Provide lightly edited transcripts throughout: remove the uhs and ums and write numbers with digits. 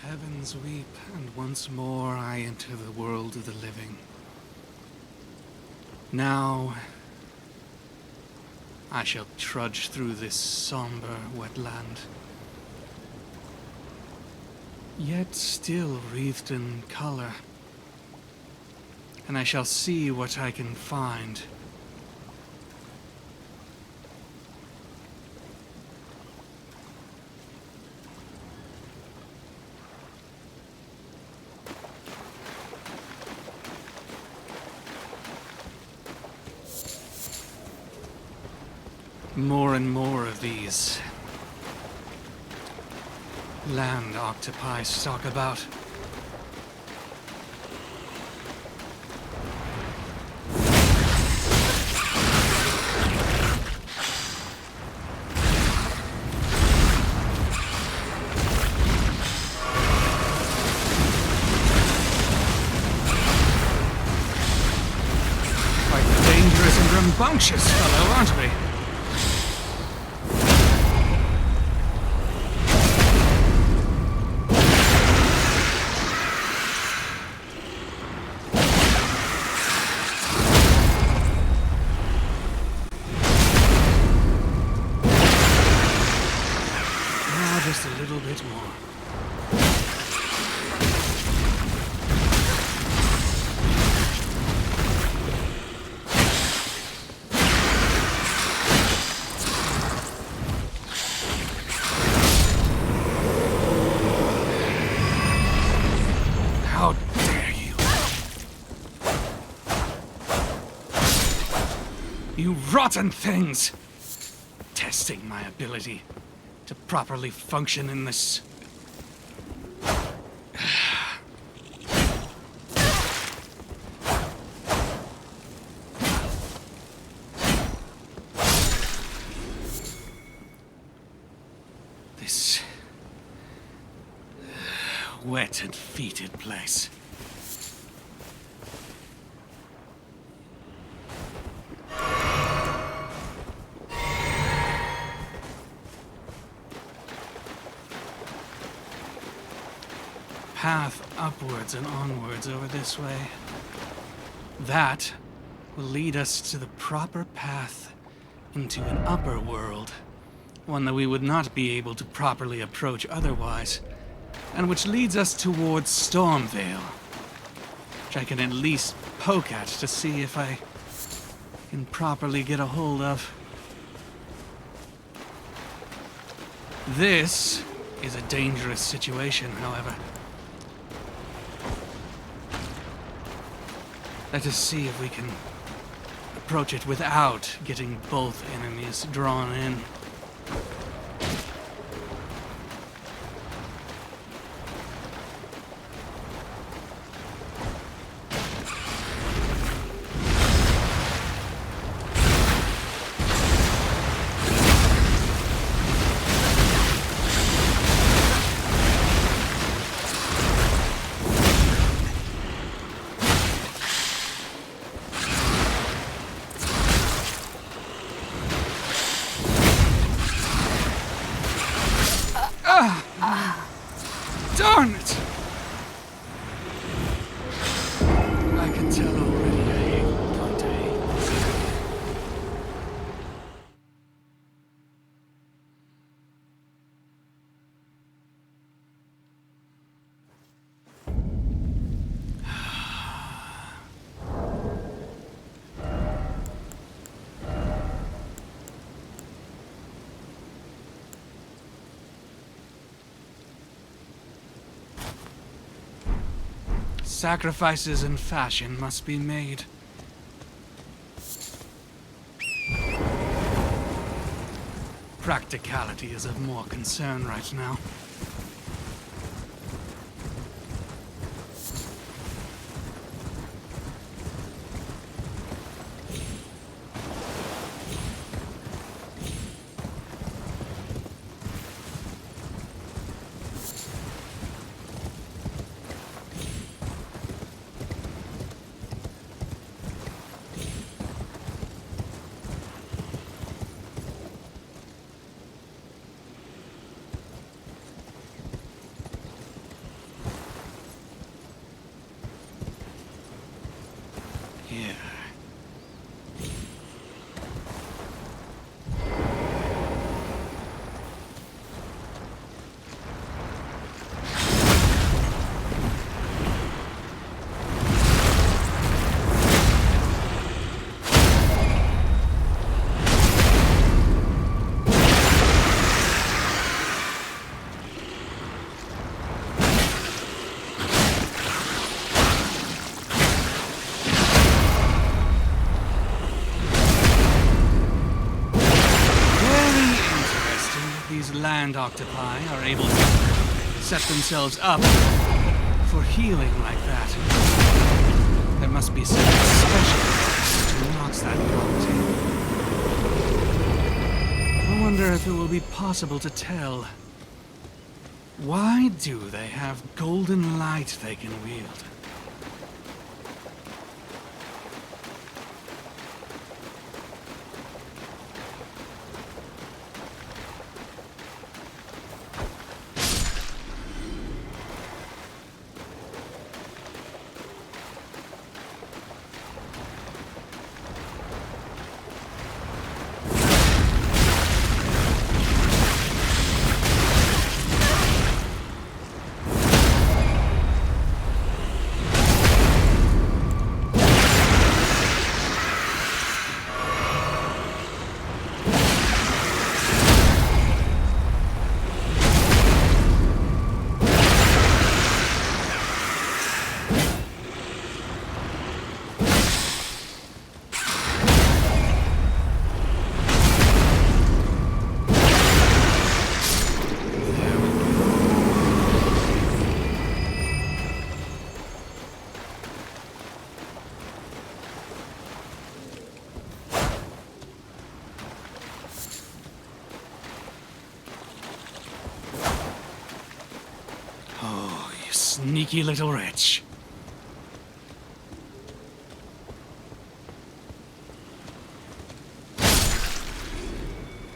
heavens weep, and once more I enter the world of the living. Now, I shall trudge through this somber wetland, yet still wreathed in color, and I shall see what I can find. More and more of these land octopi stalk about. Quite dangerous and rambunctious fellow, aren't we? Just a little bit more. How dare you! You rotten things! Testing my ability to properly function in this. This wet and fetid place. Path upwards and onwards over this way. That will lead us to the proper path into an upper world, one that we would not be able to properly approach otherwise, and which leads us towards Stormvale, which I can at least poke at to see if I can properly get a hold of. This is a dangerous situation, however. Let us see if we can approach it without getting both enemies drawn in. Darn it! I can tell already I ain't going to hate this. Sacrifices in fashion must be made. Practicality is of more concern right now. here. Land octopi are able to set themselves up for healing like that. There must be something special that unlocks that property. I wonder if it will be possible to tell. Why do they have golden light they can wield? Sneaky little wretch.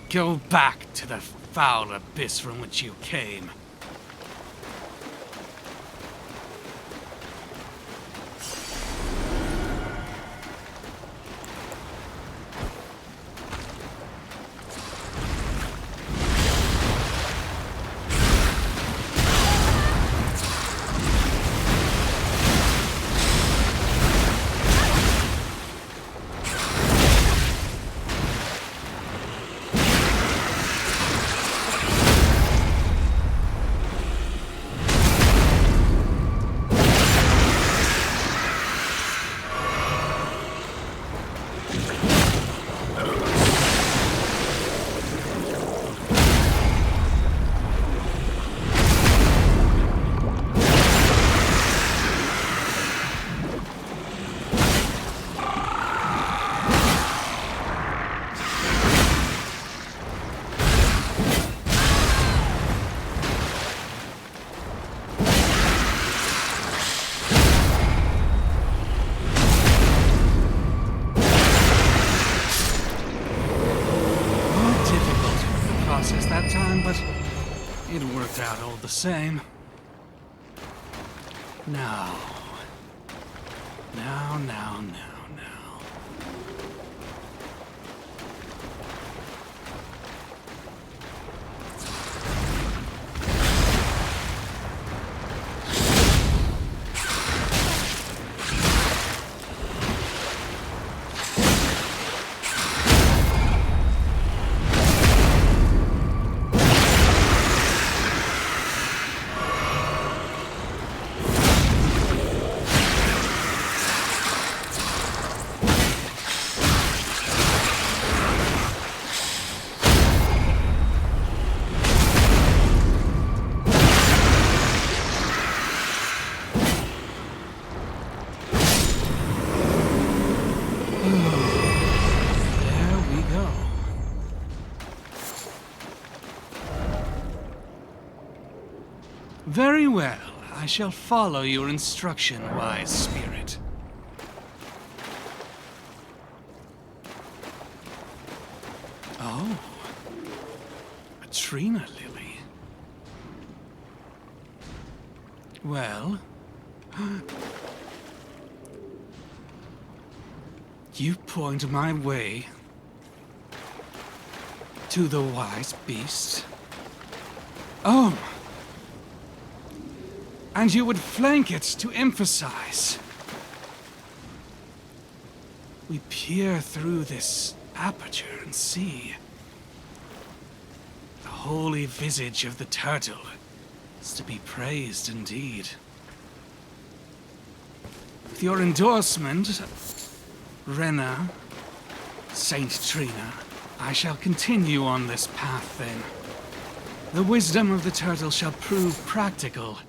Go back to the foul abyss from which you came. That time, but it worked out all the same. Now. Very well. I shall follow your instruction, wise spirit. Oh. A Trina lily. Well... You point my way to the wise beast. Oh! And you would flank it to emphasize. We peer through this aperture and see the holy visage of the turtle is to be praised indeed. With your endorsement, Renna, Saint Trina, I shall continue on this path then. The wisdom of the turtle shall prove practical,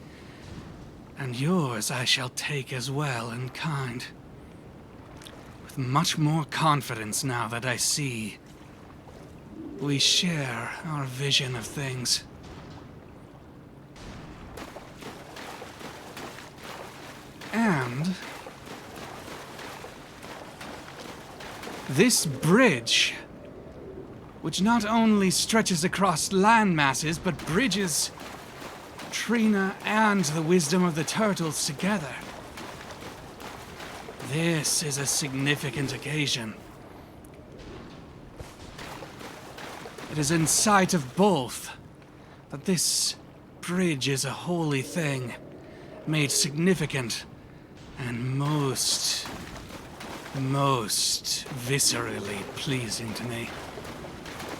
and yours I shall take as well in kind. With much more confidence now that I see we share our vision of things. And this bridge, which not only stretches across land masses, but bridges Trina and the wisdom of the turtles together. This is a significant occasion. It is in sight of both that this bridge is a holy thing, made significant and most viscerally pleasing to me.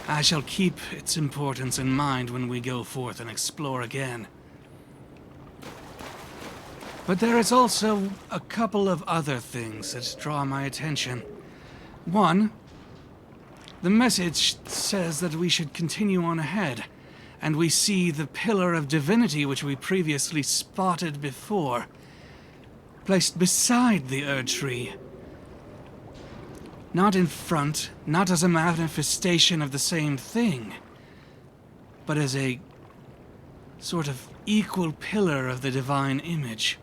I shall keep its importance in mind when we go forth and explore again. But there is also a couple of other things that draw my attention. One, the message says that we should continue on ahead, and we see the pillar of divinity which we previously spotted before, placed beside the Erd tree. Not in front, not as a manifestation of the same thing, but as a sort of equal pillar of the divine image.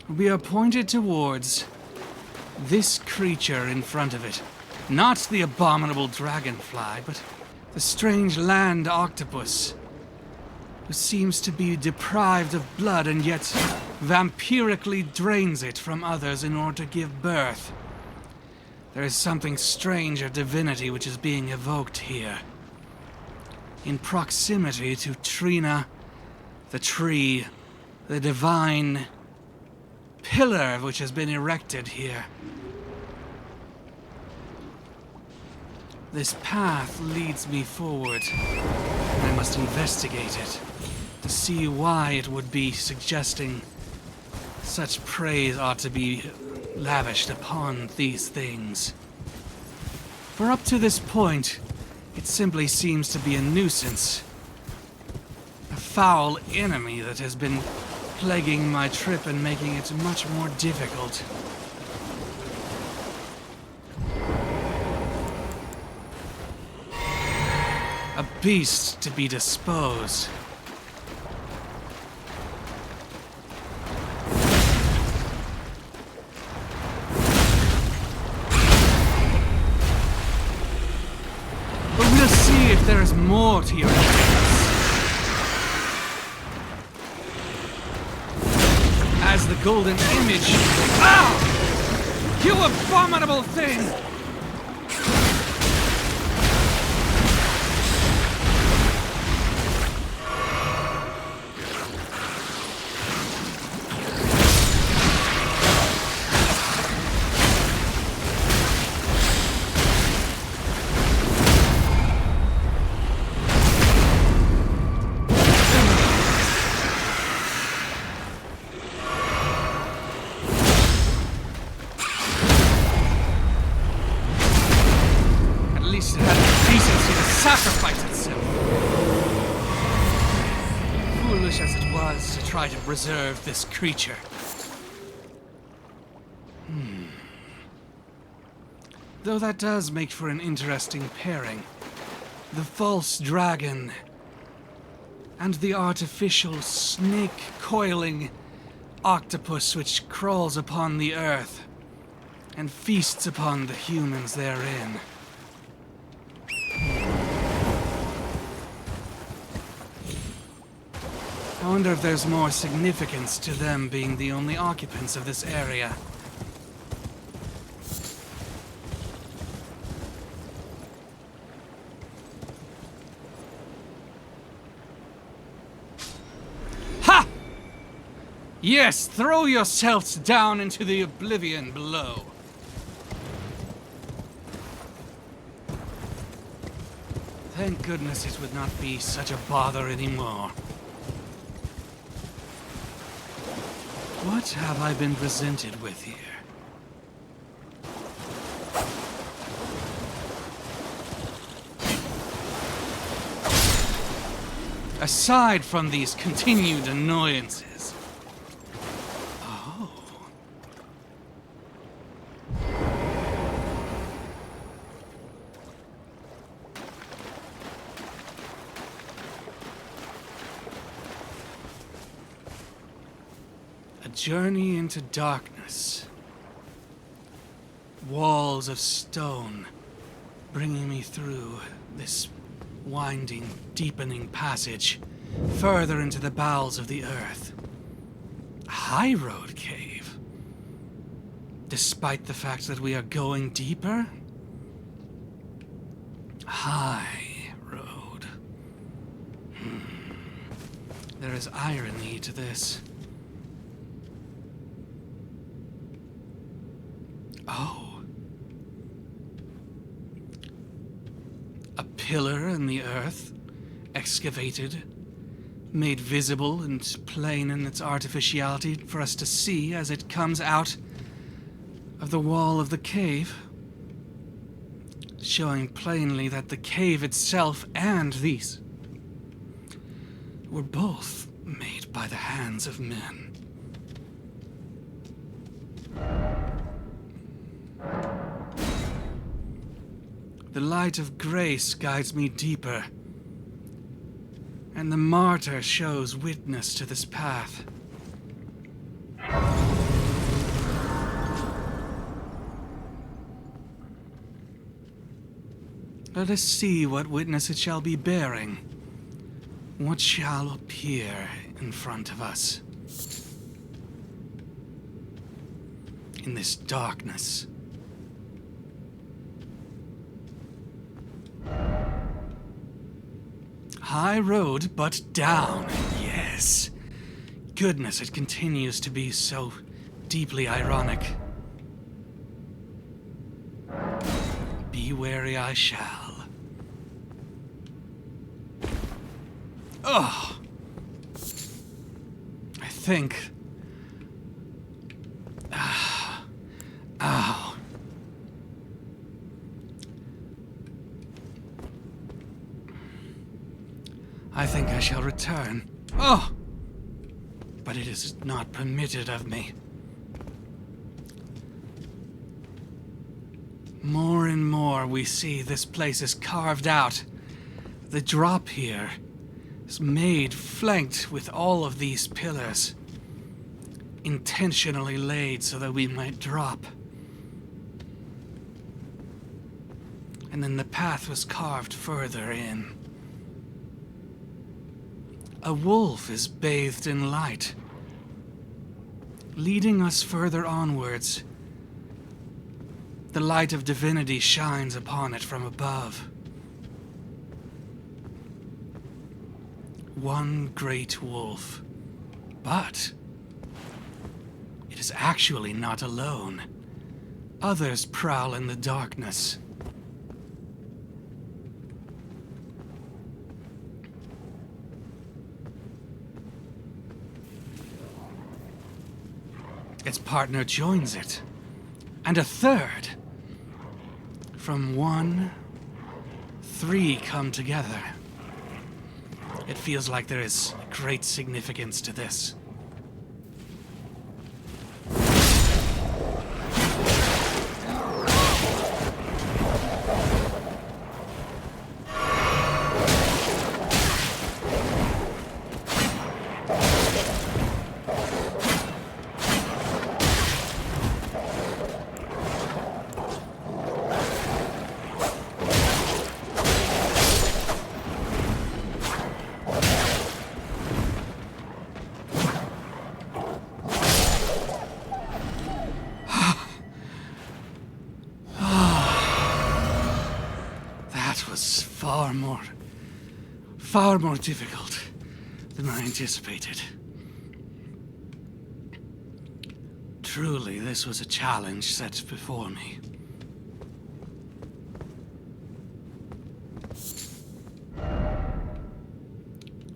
We are pointed towards this creature in front of it. Not the abominable dragonfly, but the strange land octopus, who seems to be deprived of blood and yet vampirically drains it from others in order to give birth. There is something strange of divinity which is being evoked here. In proximity to Trina, the tree, the divine pillar which has been erected here. This path leads me forward. I must investigate it to see why it would be suggesting such praise ought to be lavished upon these things. For up to this point, it simply seems to be a nuisance. A foul enemy that has been plaguing my trip and making it much more difficult. A beast to be disposed. But we'll see if there is more to your as the golden image. Ah! You abominable thing! Sacrifice itself. Foolish as it was to try to preserve this creature. Though that does make for an interesting pairing. The false dragon and the artificial snake-coiling octopus which crawls upon the earth and feasts upon the humans therein. I wonder if there's more significance to them being the only occupants of this area. Yes, throw yourselves down into the oblivion below. Thank goodness it would not be such a bother anymore. What have I been presented with here? Aside from these continued annoyances. Oh. A journey into darkness. Walls of stone bringing me through this winding, deepening passage further into the bowels of the earth. Highroad cave. Despite the fact that we are going deeper? Highroad. There is irony to this. Oh. A pillar in the earth, excavated, made visible and plain in its artificiality for us to see as it comes out of the wall of the cave, showing plainly that the cave itself and these were both made by the hands of men. The light of grace guides me deeper, and the martyr shows witness to this path. Let us see what witness it shall be bearing. What shall appear in front of us? In this darkness. High road, but down. Yes. Goodness, it continues to be so deeply ironic. Be wary I shall. Oh. I think. Ow. I think I shall return. Oh! But it is not permitted of me. More and more we see this place is carved out. The drop here is made flanked with all of these pillars, intentionally laid so that we might drop. And then the path was carved further in. A wolf is bathed in light, leading us further onwards. The light of divinity shines upon it from above. One great wolf, but it is actually not alone. Others prowl in the darkness. Its partner joins it, and a third. From one, 3 come together. It feels like there is great significance to this. Far more difficult than I anticipated. Truly, this was a challenge set before me.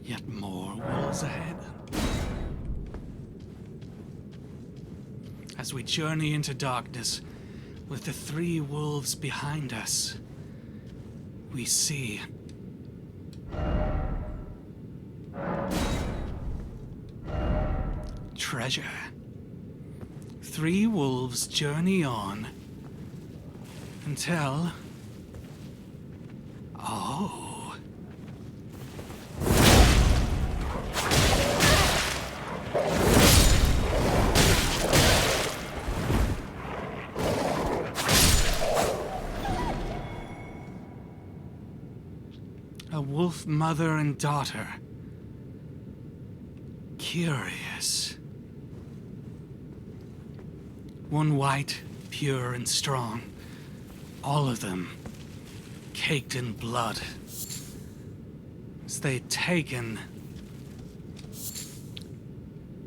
Yet more wolves ahead. As we journey into darkness, with the 3 wolves behind us, we see treasure. 3 wolves journey on until... Oh. A wolf mother and daughter. Curious. One white, pure and strong. All of them caked in blood. As they'd taken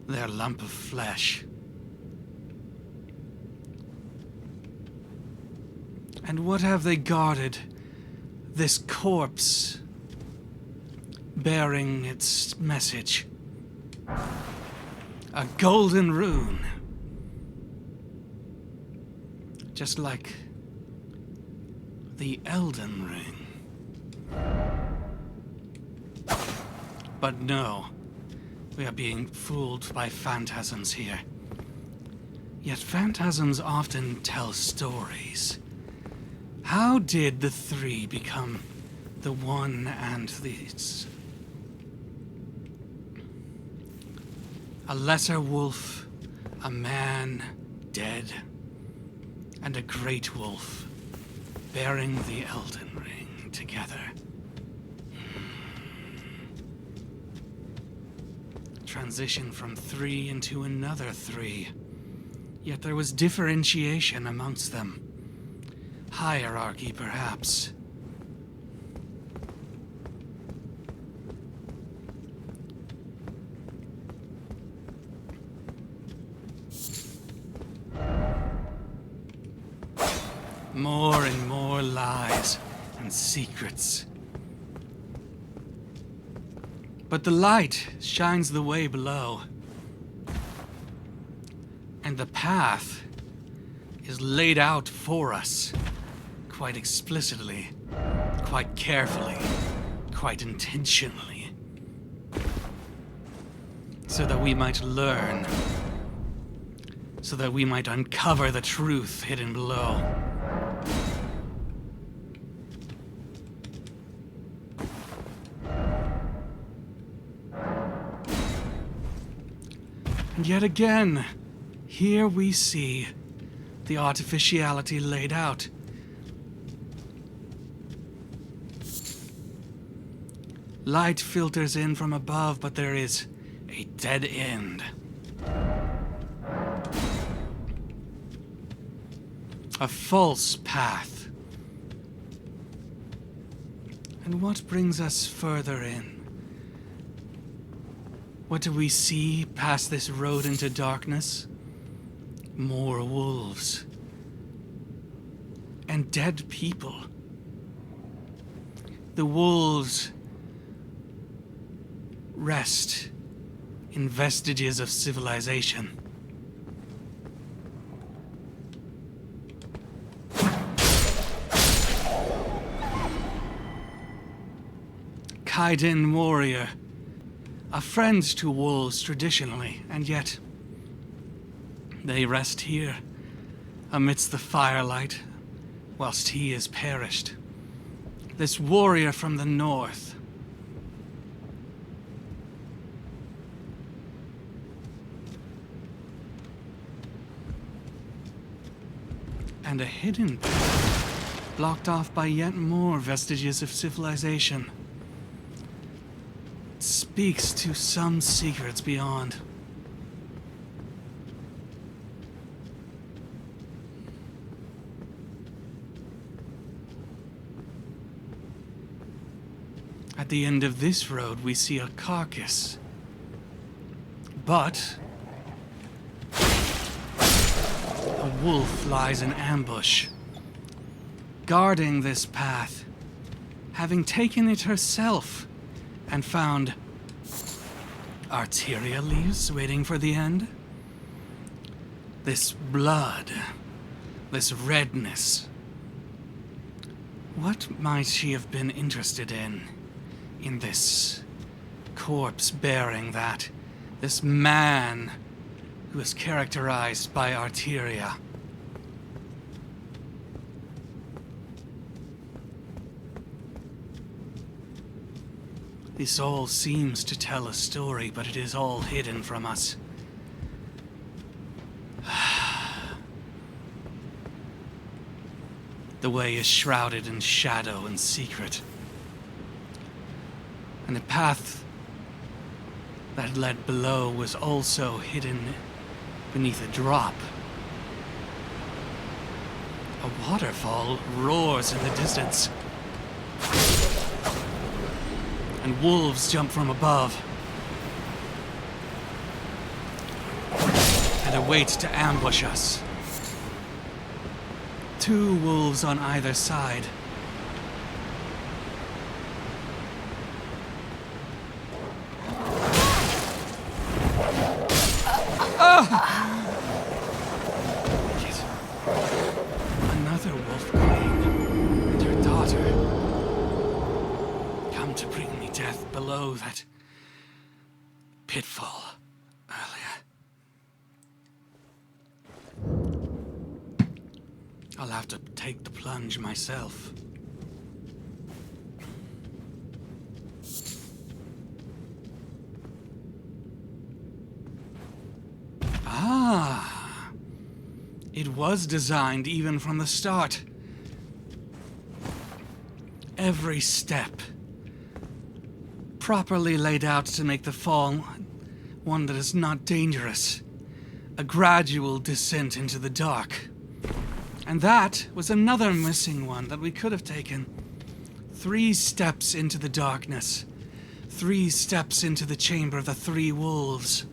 their lump of flesh. And what have they guarded? This corpse bearing its message. A golden rune. Just like the Elden Ring. But no, we are being fooled by phantasms here. Yet phantasms often tell stories. How did the 3 become the one and these? A lesser wolf, a man dead, and a great wolf bearing the Elden Ring together. Transition from 3 into another 3. Yet there was differentiation amongst them. Hierarchy, perhaps. More and more lies and secrets. But the light shines the way below. And the path is laid out for us, quite explicitly, quite carefully, quite intentionally. So that we might learn, so that we might uncover the truth hidden below. And yet again, here we see the artificiality laid out. Light filters in from above, but there is a dead end. A false path. And what brings us further in? What do we see past this road into darkness? More wolves. And dead people. The wolves rest in vestiges of civilization. Kaiden warrior, a friend to wolves traditionally, and yet they rest here amidst the firelight whilst he is perished. This warrior from the north. And a hidden path, blocked off by yet more vestiges of civilization. It speaks to some secrets beyond. At the end of this road, we see a carcass. But a wolf lies in ambush, guarding this path, having taken it herself and found arterial leaves waiting for the end. This blood, this redness. What might she have been interested in this corpse bearing that? This man who is characterized by arteria. This all seems to tell a story, but it is all hidden from us. The way is shrouded in shadow and secret. And the path that led below was also hidden beneath a drop. A waterfall roars in the distance. And wolves jump from above and await to ambush us. 2 wolves on either side. Yet another wolf queen and her daughter come to bring me death below that pitfall earlier. I'll have to take the plunge myself. Ah, it was designed even from the start. Every step properly laid out to make the fall one that is not dangerous. A gradual descent into the dark. And that was another missing one that we could have taken. 3 steps into the darkness. 3 steps into the chamber of the 3 wolves.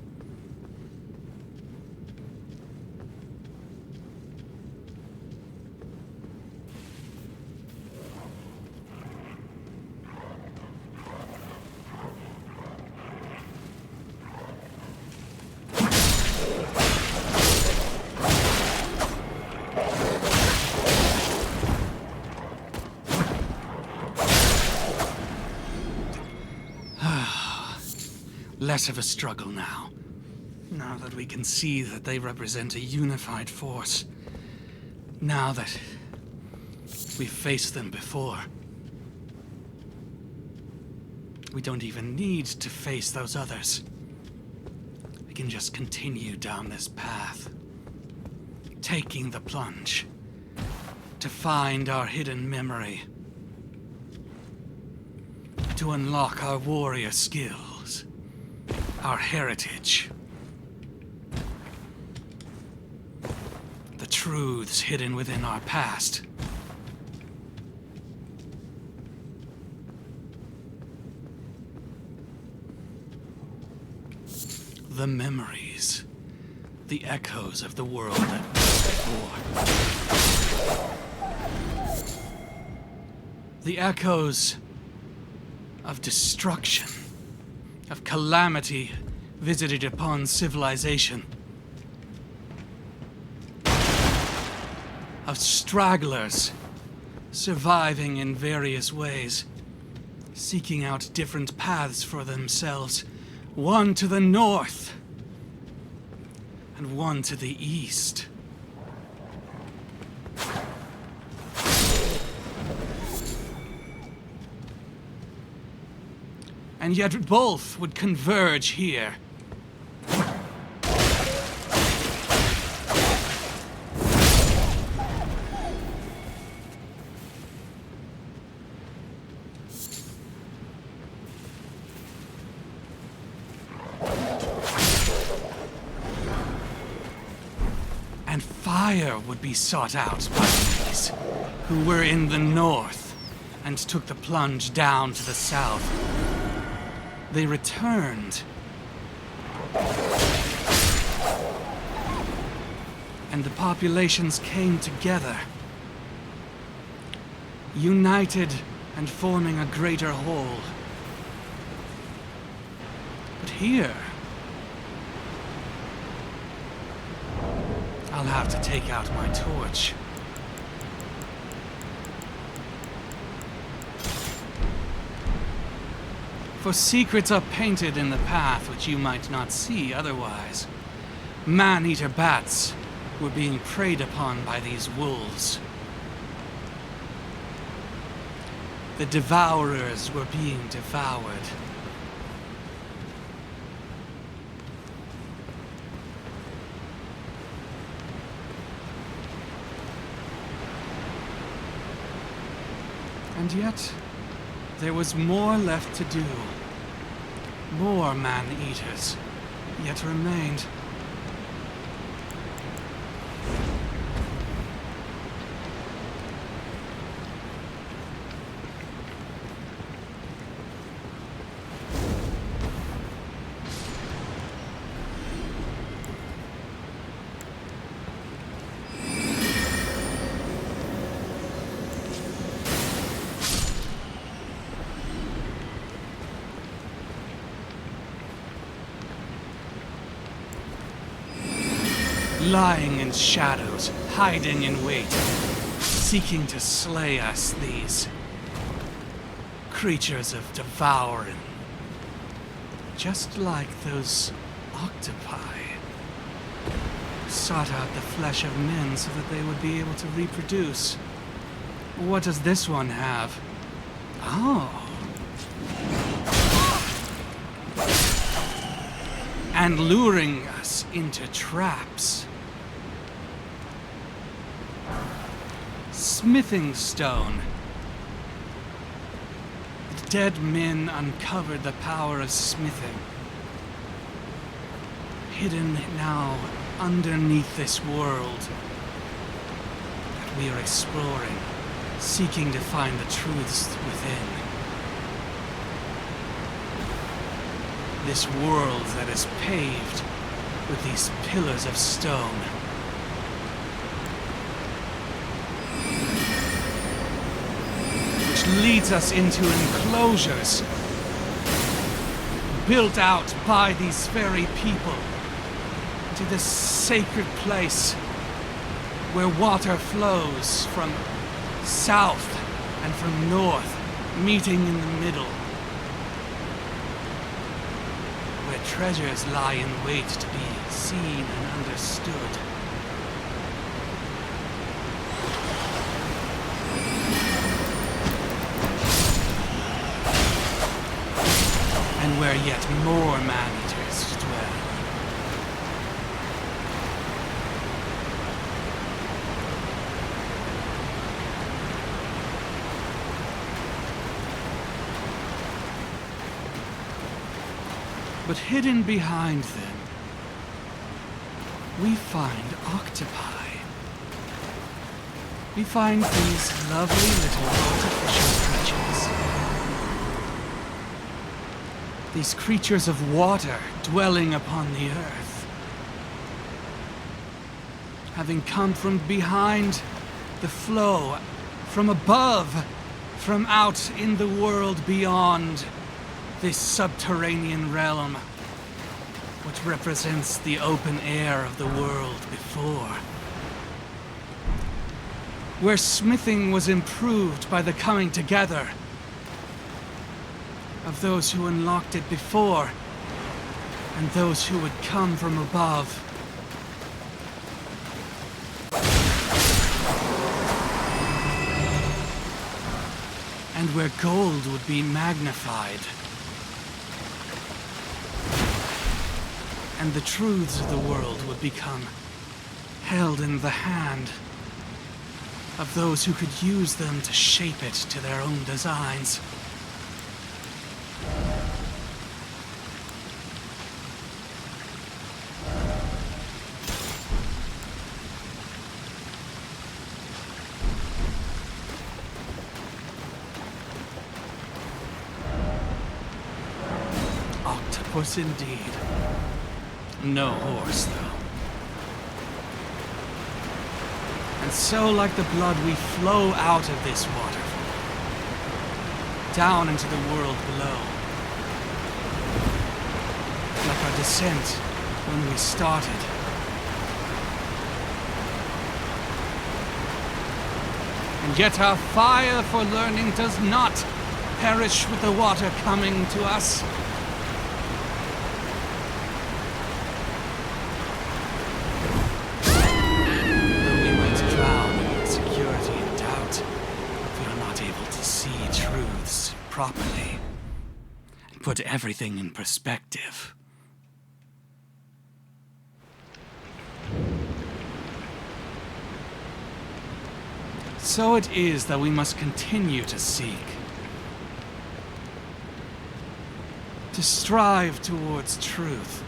Less of a struggle now. Now that we can see that they represent a unified force. Now that we've faced them before. We don't even need to face those others. We can just continue down this path, taking the plunge to find our hidden memory, to unlock our warrior skills, our heritage, the truths hidden within our past. The memories, the echoes of the world that was before. The echoes of destruction, of calamity visited upon civilization, of stragglers surviving in various ways, seeking out different paths for themselves, one to the north and one to the east. And yet both would converge here. And fire would be sought out by these who were in the north and took the plunge down to the south. They returned. and the populations came together, united and forming a greater whole. But here, I'll have to take out my torch. For secrets are painted in the path which you might not see otherwise. Man-eater bats were being preyed upon by these wolves. The devourers were being devoured. And yet, there was more left to do. More man-eaters yet remained. Lying in shadows, hiding in wait, seeking to slay us, these creatures of devouring. Just like those octopi sought out the flesh of men so that they would be able to reproduce. What does this one have? Oh. And luring us into traps. Smithing stone. The dead men uncovered the power of smithing. Hidden now underneath this world that we are exploring, seeking to find the truths within. This world that is paved with these pillars of stone. Which leads us into enclosures built out by these very people, into this sacred place where water flows from south and from north, meeting in the middle. Where treasures lie in wait to be seen and understood. And where yet more man-eaters dwell. But hidden behind them, we find octopi. We find these lovely little artificial creatures. These creatures of water dwelling upon the earth. Having come from behind the flow, from above, from out in the world beyond. This subterranean realm, which represents the open air of the world before. Where smithing was improved by the coming together of those who unlocked it before, and those who would come from above. And where gold would be magnified. And the truths of the world would become held in the hand of those who could use them to shape it to their own designs. Octopus indeed. No horse, though. And so, like the blood, we flow out of this waterfall, down into the world below. Like our descent when we started. And yet our fire for learning does not perish with the water coming to us. Though we might drown in insecurity and doubt, if we are not able to see truths properly and put everything in perspective. So it is that we must continue to seek, to strive towards truth.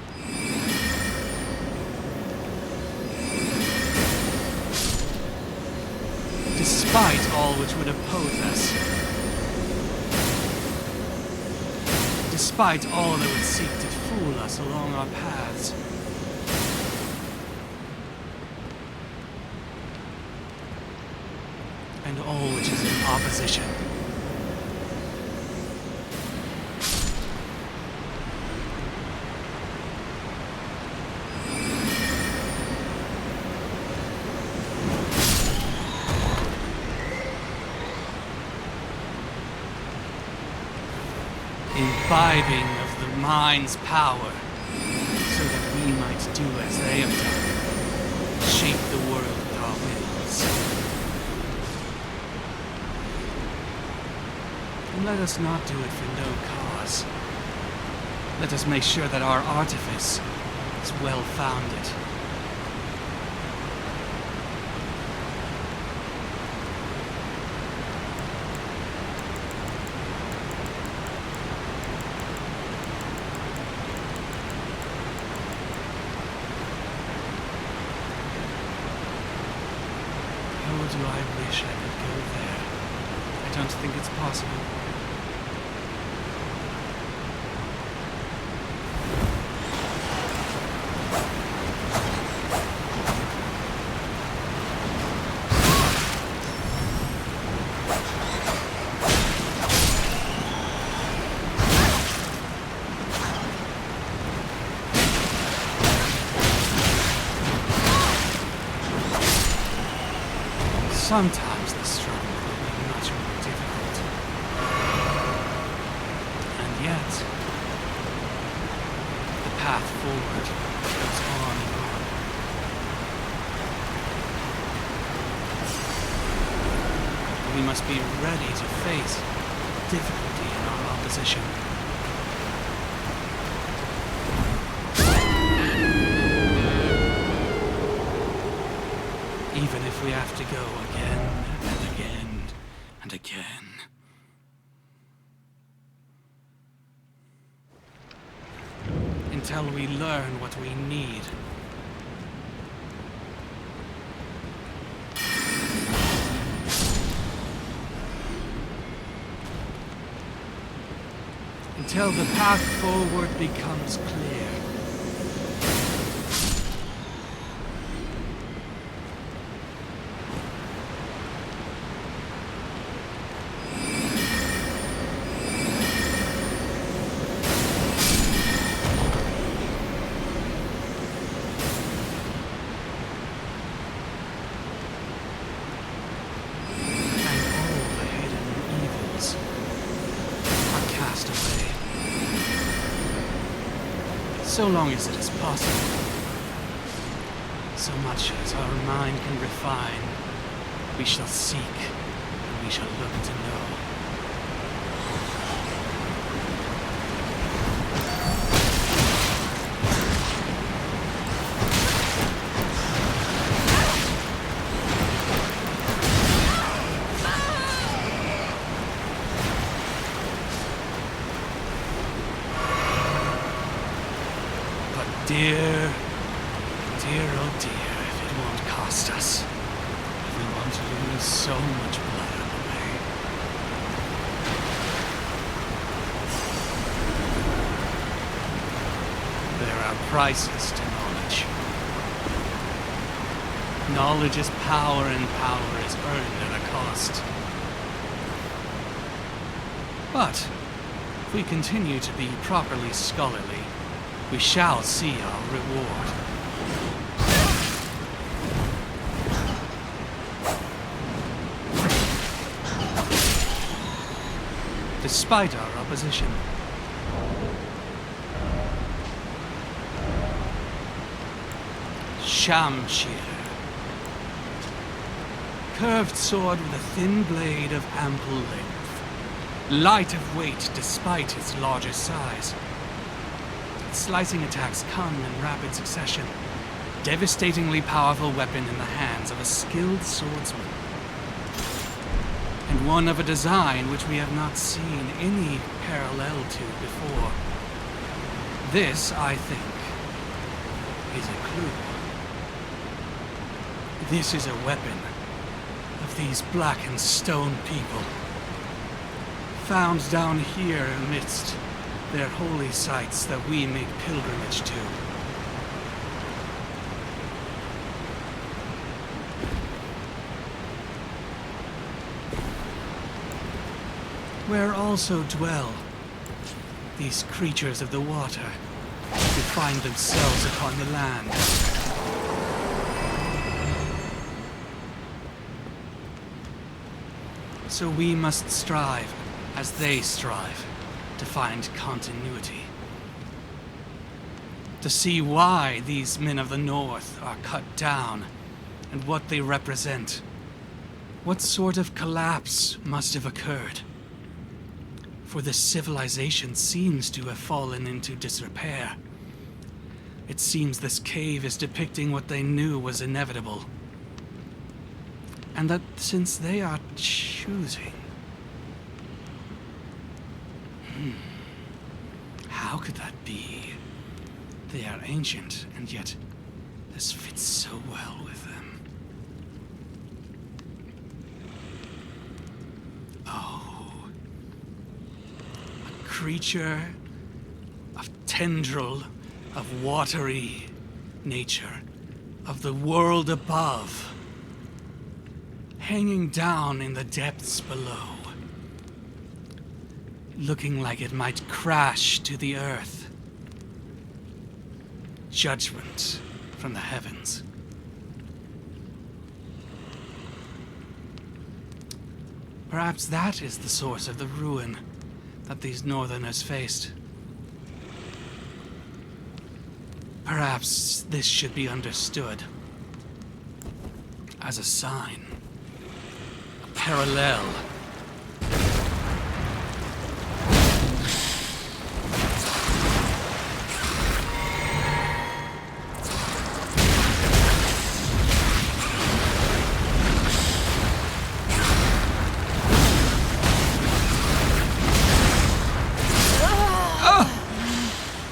Despite all which would oppose us. Despite all that would seek to fool us along our paths. And all which is in opposition. Imbibing of the mind's power, so that we might do as they have done, shape the world with our wills. And let us not do it for no cause. Let us make sure that our artifice is well-founded. Oh, do I wish I could go there. I don't think it's possible. Sometimes the struggle will be much more difficult. And yet, the path forward goes on and on. We must be ready to face difficulty in our opposition. Even if we have to go again and again and again. Until we learn what we need. Until the path forward becomes clear. So long as it is possible. So much as our mind can refine, we shall seek, and we shall look to know. Dear, dear, oh dear, if it won't cost us. If we won't lose so much blood on the way. There are prices to knowledge. Knowledge is power, and power is earned at a cost. But if we continue to be properly scholarly, we shall see our reward. Despite our opposition. Shamshir. Curved sword with a thin blade of ample length. Light of weight despite its larger size. Its slicing attacks come in rapid succession. Devastatingly powerful weapon in the hands of a skilled swordsman. And one of a design which we have not seen any parallel to before. This, I think, is a clue. This is a weapon of these blackened stone people, found down here amidst their holy sites that we make pilgrimage to. Where also dwell these creatures of the water who find themselves upon the land. So we must strive as they strive to find continuity. To see why these men of the North are cut down and what they represent. What sort of collapse must have occurred? For this civilization seems to have fallen into disrepair. It seems this cave is depicting what they knew was inevitable. And that since they are choosing... How could that be? They are ancient, and yet this fits so well with them. Oh. A creature of tendril, of watery nature, of the world above. Hanging down in the depths below, looking like it might crash to the earth. Judgment from the heavens. Perhaps that is the source of the ruin that these northerners faced. Perhaps this should be understood as a sign. Parallel.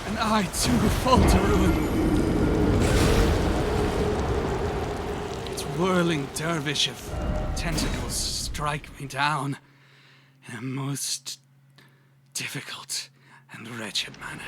And I too fall to ruin. Its whirling dervish of tentacles strike me down in a most difficult and wretched manner.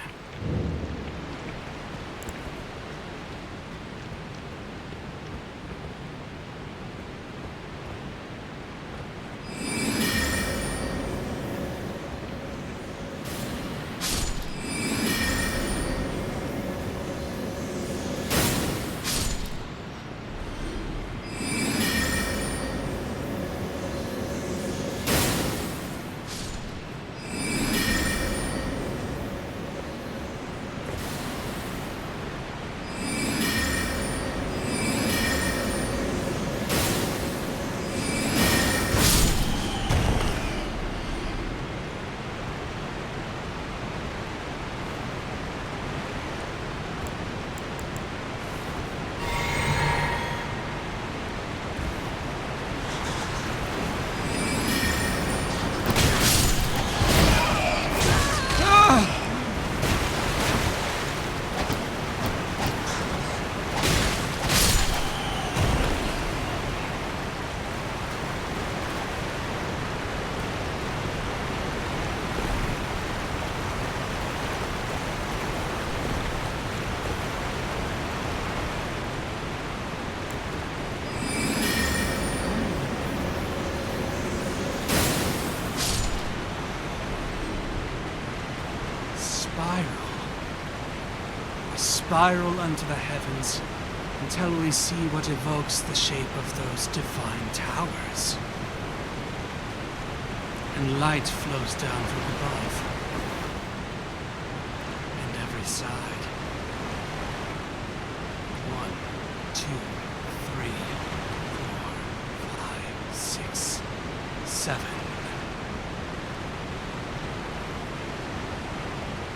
spiral unto the heavens until we see what evokes the shape of those divine towers. And light flows down from above, and every side. 1, 2, 3, 4, 5, 6, 7.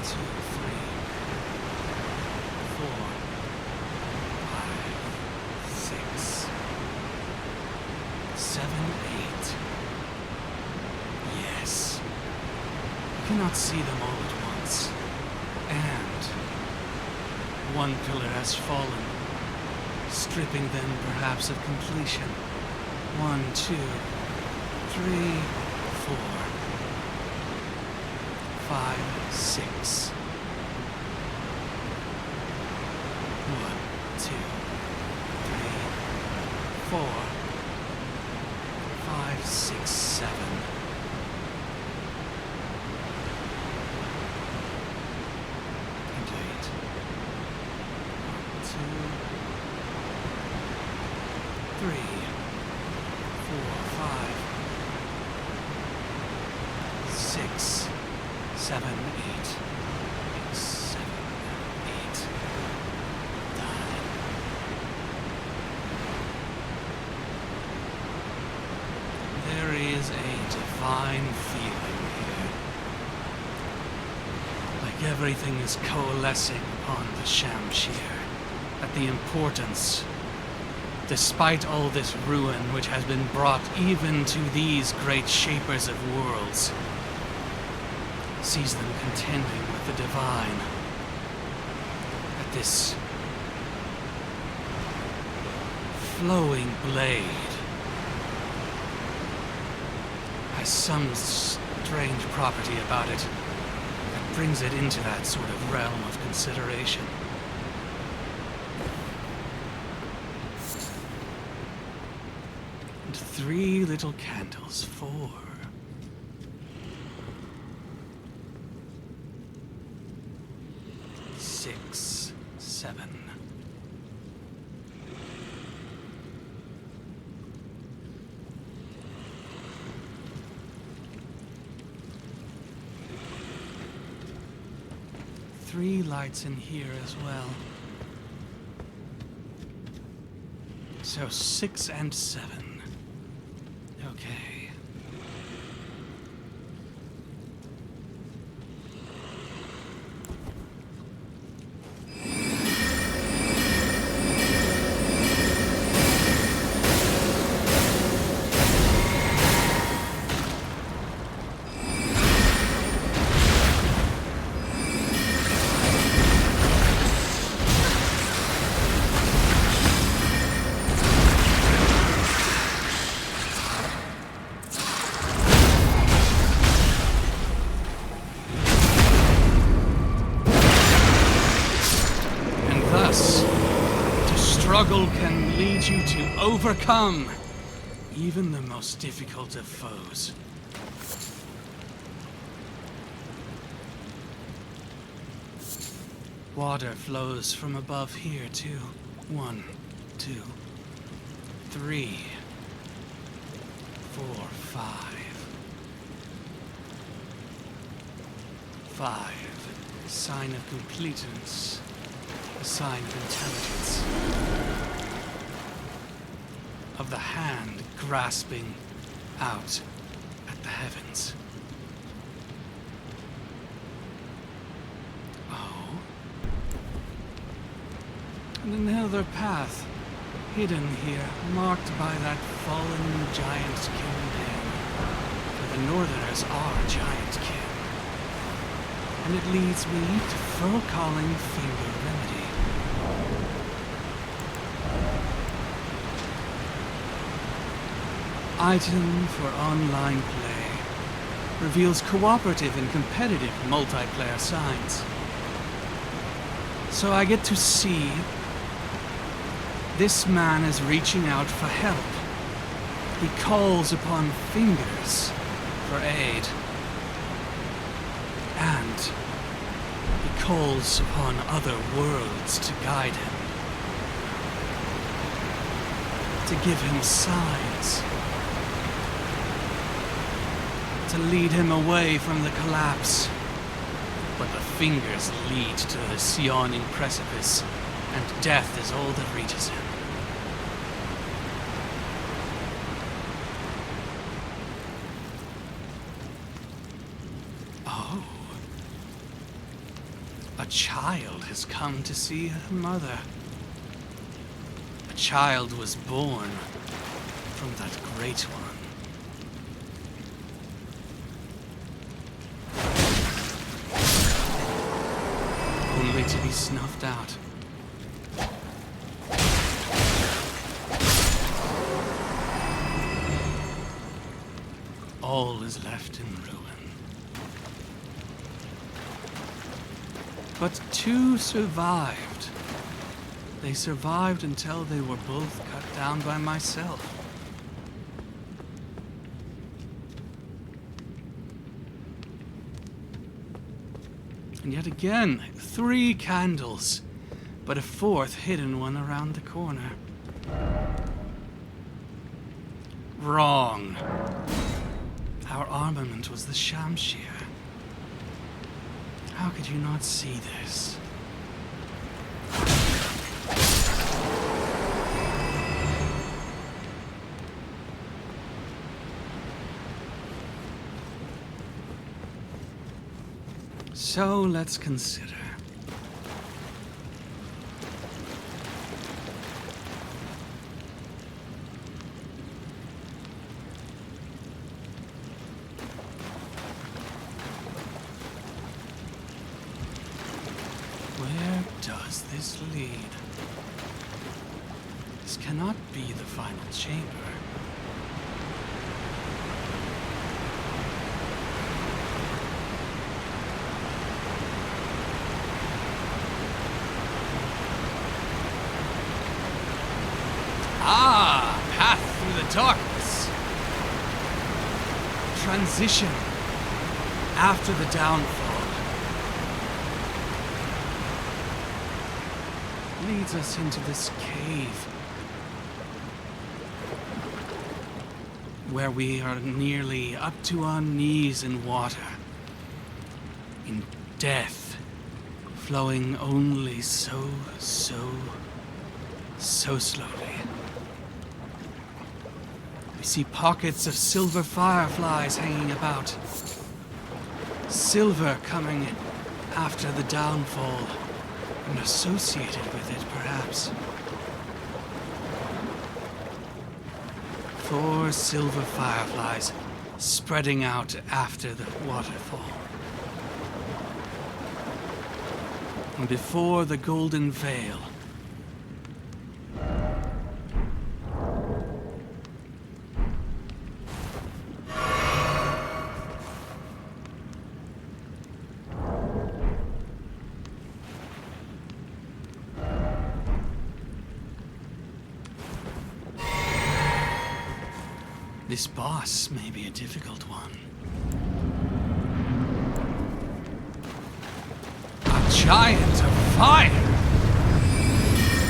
2, 3, 4, 5, 6, 7, 8. Yes. You cannot see them all at once. And one pillar has fallen, stripping them perhaps of completion. 1, 2, 3, 4, 5, 6. 1, 2, 3, 4, 5, 6, 7. And 8. 1, 2, 3, 4, 5, 6, 7, 8. 7, 8, 9. There is a divine feeling here. Like everything is coalescing upon the Shamshir. At the importance, despite all this ruin which has been brought even to these great shapers of worlds, sees them contending with the divine. At this flowing blade has some strange property about it that brings it into that sort of realm of consideration. And 3 little candles, 4. 6, 7. Three lights in here as well. So 6 and 7. Okay. Struggle can lead you to overcome even the most difficult of foes. Water flows from above here too. 1, 2, 3, 4, 5. 5. Sign of completeness. A sign of intelligence. Of the hand grasping out at the heavens. Oh. And another path, hidden here, marked by that fallen giant kin name. For the Northerners are giant kin. And it leads me to fur-calling finger remedy. Item for online play. Reveals cooperative and competitive multiplayer signs. So I get to see this man is reaching out for help. He calls upon fingers for aid. And He calls upon other worlds to guide him, to give him signs, to lead him away from the collapse. But the fingers lead to this yawning precipice, and death is all that reaches him. Oh. A child has come to see her mother. A child was born from that great one. Only to be snuffed out. All is left in ruin. But two survived. They survived until they were both cut down by myself. And yet again, 3 candles, but a 4th hidden one around the corner. Wrong. Our armament was the Shamshir. How could you not see this? So let's consider. Where does this lead? This cannot be the final chamber. Ah, path through the darkness. Transition after the downfall. Leads us into this cave where we are nearly up to our knees in water, in death, flowing only so slowly. We see pockets of silver fireflies hanging about. Silver coming after the downfall, and associated with it, perhaps. 4 silver fireflies spreading out after the waterfall. And before the golden veil, this boss may be a difficult one. A giant of fire!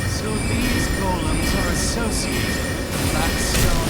So these golems are associated with that stone.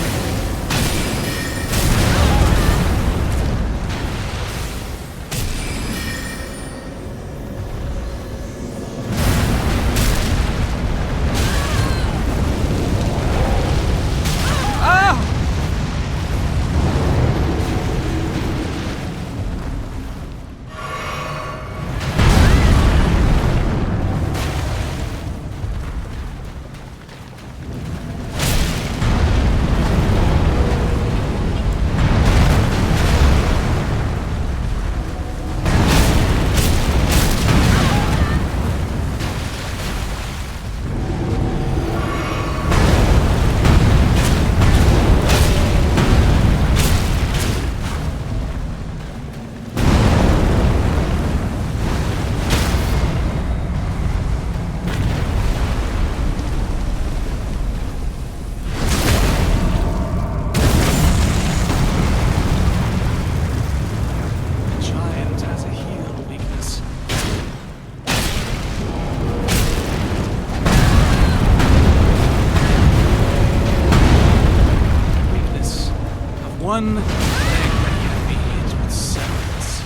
one leg that can be hit with severance.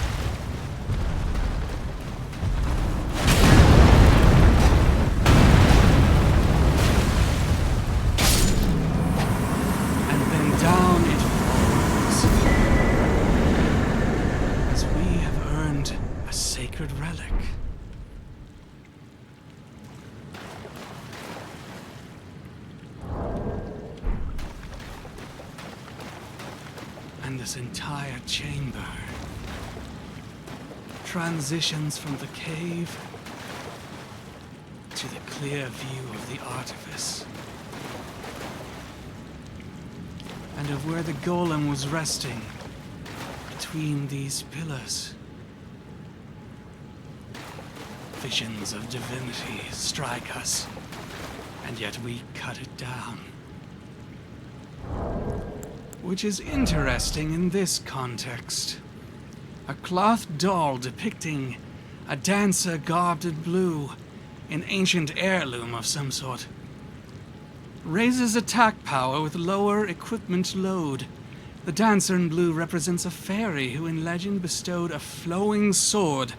And then down it falls, as we have earned a sacred relic. And this entire chamber transitions from the cave to the clear view of the artifice, and of where the golem was resting between these pillars. Visions of divinity strike us, and yet we cut it down. Which is interesting in this context. A cloth doll depicting a dancer garbed in blue, an ancient heirloom of some sort, raises attack power with lower equipment load. The dancer in blue represents a fairy who in legend bestowed a flowing sword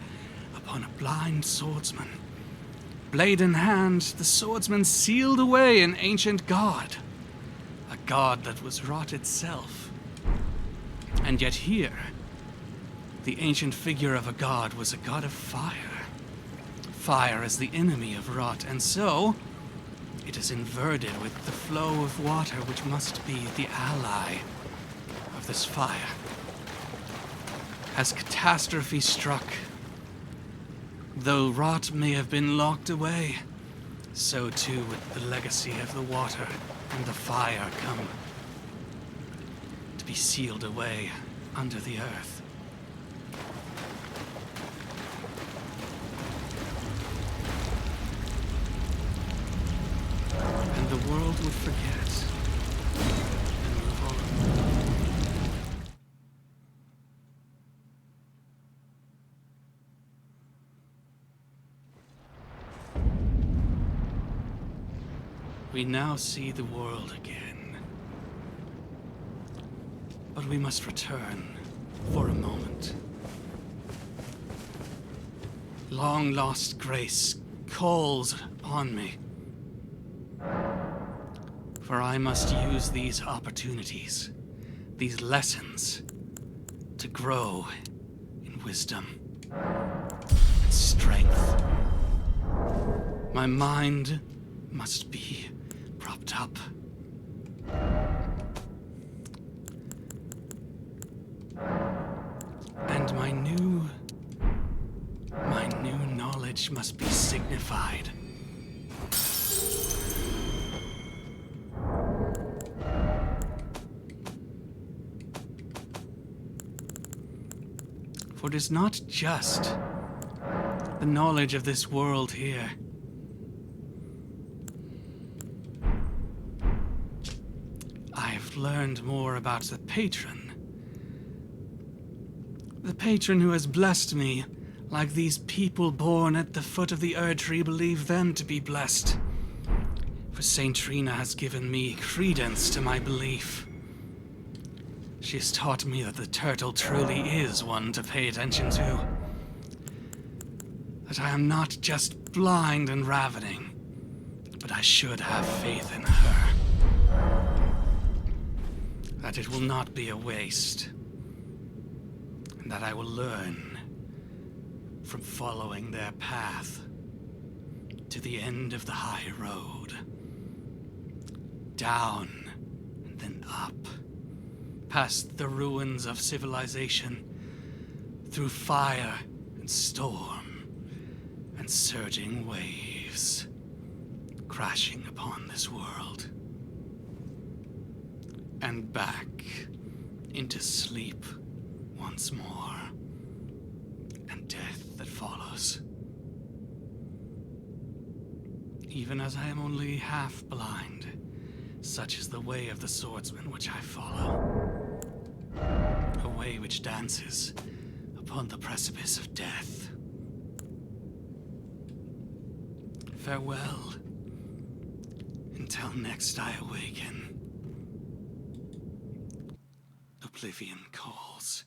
upon a blind swordsman. Blade in hand, the swordsman sealed away an ancient god. A god that was rot itself. And yet here, the ancient figure of a god was a god of fire. Fire is the enemy of rot, and so it is inverted with the flow of water, which must be the ally of this fire. As catastrophe struck, though rot may have been locked away, so too would the legacy of the water and the fire come to be sealed away under the earth. And the world would forget and move on. We now see the world again. But we must return for a moment. Long lost grace calls upon me. For I must use these opportunities, these lessons, to grow in wisdom and strength. My mind must be propped up. And my new knowledge must be signified. For it is not just the knowledge of this world here. I've learned more about the patron. The patron who has blessed me, like these people born at the foot of the Erd Tree believe them to be blessed. For Saint Trina has given me credence to my belief. She has taught me that the turtle truly is one to pay attention to. That I am not just blind and ravening, but I should have faith in her. That it will not be a waste, and that I will learn from following their path to the end of the high road. Down and then up, past the ruins of civilization, through fire and storm and surging waves, crashing upon this world. And back into sleep once more, and death that follows. Even as I am only half blind, such is the way of the swordsman which I follow. A way which dances upon the precipice of death. Farewell, until next I awaken. oblivion calls.